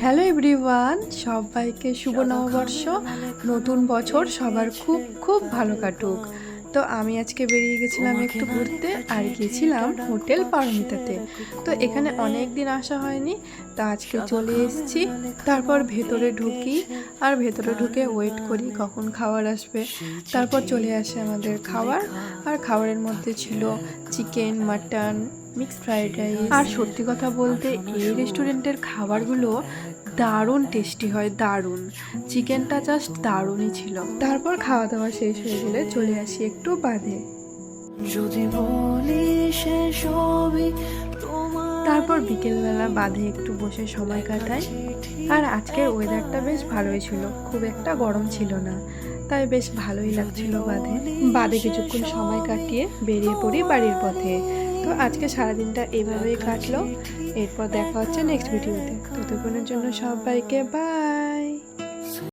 Hello everyone, সবাইকে শুভ নববর্ষ। নতুন বছর সবার খুব খুব ভালো কাটুক। তো আমি আজকে বেরিয়ে গেছিলাম একটু ঘুরতে, আর গিয়েছিলাম হোটেল পারমিতাতে। তো এখানে অনেক দিন আসা হয়নি, তো আজকে চলে এসেছি। তারপর ভেতরে ঢুকি, আর ভেতরে ঢুকে ওয়েট করি কখন খাবার আসবে। তারপর চলে আসে আমাদের খাবার, আর খাবারের মধ্যে ছিল chicken, mutton, mixed fried rice. আর সত্যি কথা বলতে এই রেস্টুরেন্টের খাবারগুলো দারুণ টেস্টি হয়, দারুণ। চিকেনটা জাস্ট দারুণই ছিল। তারপর খাওয়া দাওয়া শেষ হয়ে গেলে চলে আসি একটু বাদে। তারপর বিকেলবেলা বাদে একটু বসে সময় কাটাই। আর আজকের ওয়েদারটা বেশ ভালোই ছিল, খুব একটা গরম ছিল না, তাই বেশ ভালোই লাগছিল বাদে। বাদে কিছুক্ষণ সময় কাটিয়ে বেরিয়ে পড়ি বাড়ির পথে। তো আজকে সারাদিনটা এভাবেই কাটলো। এরপর দেখা হচ্ছে নেক্সট ভিডিওতে। ততক্ষণের জন্য সবাইকে বাই।